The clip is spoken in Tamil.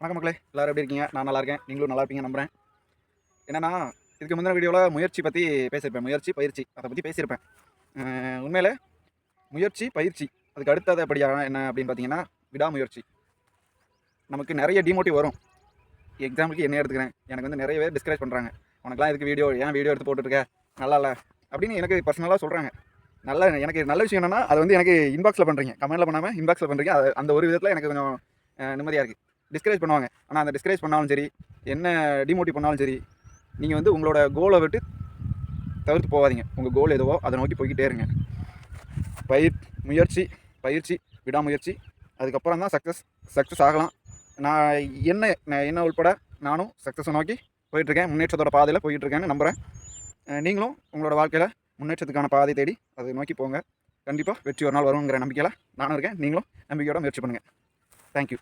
வணக்கம் மக்களே, எல்லாரும் எப்படி இருக்கீங்க? நான் நல்லா இருக்கேன். நீங்களும் நல்லா இருப்பீங்க நம்புறேன். என்னன்னா, இதுக்கு முந்தின வீடியோவில் முயற்சி பற்றி பேசியிருப்பேன். முயற்சி, பயிற்சி அதை பற்றி பேசியிருப்பேன். உண்மையிலே முயற்சி, பயிற்சி அதுக்கு அடுத்தபடியாக என்ன அப்படின்னு பார்த்தீங்கன்னா, விடாமுயற்சி. நமக்கு நிறைய டிமோட்டிவ் வரும். எக்ஸாம்பிளுக்கு என்ன எடுத்துக்கிறேன், எனக்கு வந்து நிறைய பேர் டிஸ்கரேஜ் பண்ணுறாங்க. உனக்குலாம் இதுக்கு வீடியோ ஏன் வீடியோ எடுத்து போட்டுருக்க, நல்லா இல்லை அப்படின்னு எனக்கு பர்சனலாக சொல்கிறாங்க. எனக்கு நல்ல விஷயம் என்னென்னா, அது வந்து எனக்கு இன்பாக்ஸில் பண்ணுறீங்க, கமெண்ட்டில் பண்ணாமல் இன்பாக்ஸில் பண்ணுறீங்க. அது அந்த ஒரு விதத்தில் எனக்கு கொஞ்சம் நிம்மதியாக இருக்குது. டிஸ்கரேஜ் பண்ணுவாங்க, ஆனால் அந்த டிஸ்கரேஜ் பண்ணாலும் சரி, என்ன டிமோட்டிவ் பண்ணாலும் சரி, நீங்கள் வந்து உங்களோட கோலை விட்டு தவிர்த்து போகாதீங்க. உங்கள் கோல் எதுவோ அதை நோக்கி போய்கிட்டே இருங்க. முயற்சி, பயிற்சி, விடாமுயற்சி, அதுக்கப்புறம் தான் சக்ஸஸ் ஆகலாம். என்ன உள்பட நானும் சக்ஸஸை நோக்கி போயிட்டுருக்கேன், முன்னேற்றத்தோட பாதையில் போய்கிட்டுருக்கேன்னு நம்புகிறேன். நீங்களும் உங்களோட வாழ்க்கையில் முன்னேற்றத்துக்கான பாதை தேடி அதை நோக்கி போங்க. கண்டிப்பாக வெற்றி ஒரு நாள் வருங்கிற நம்பிக்கையில் நானும் இருக்கேன். நீங்களும் நம்பிக்கையோட முயற்சி பண்ணுங்கள். தேங்க்யூ.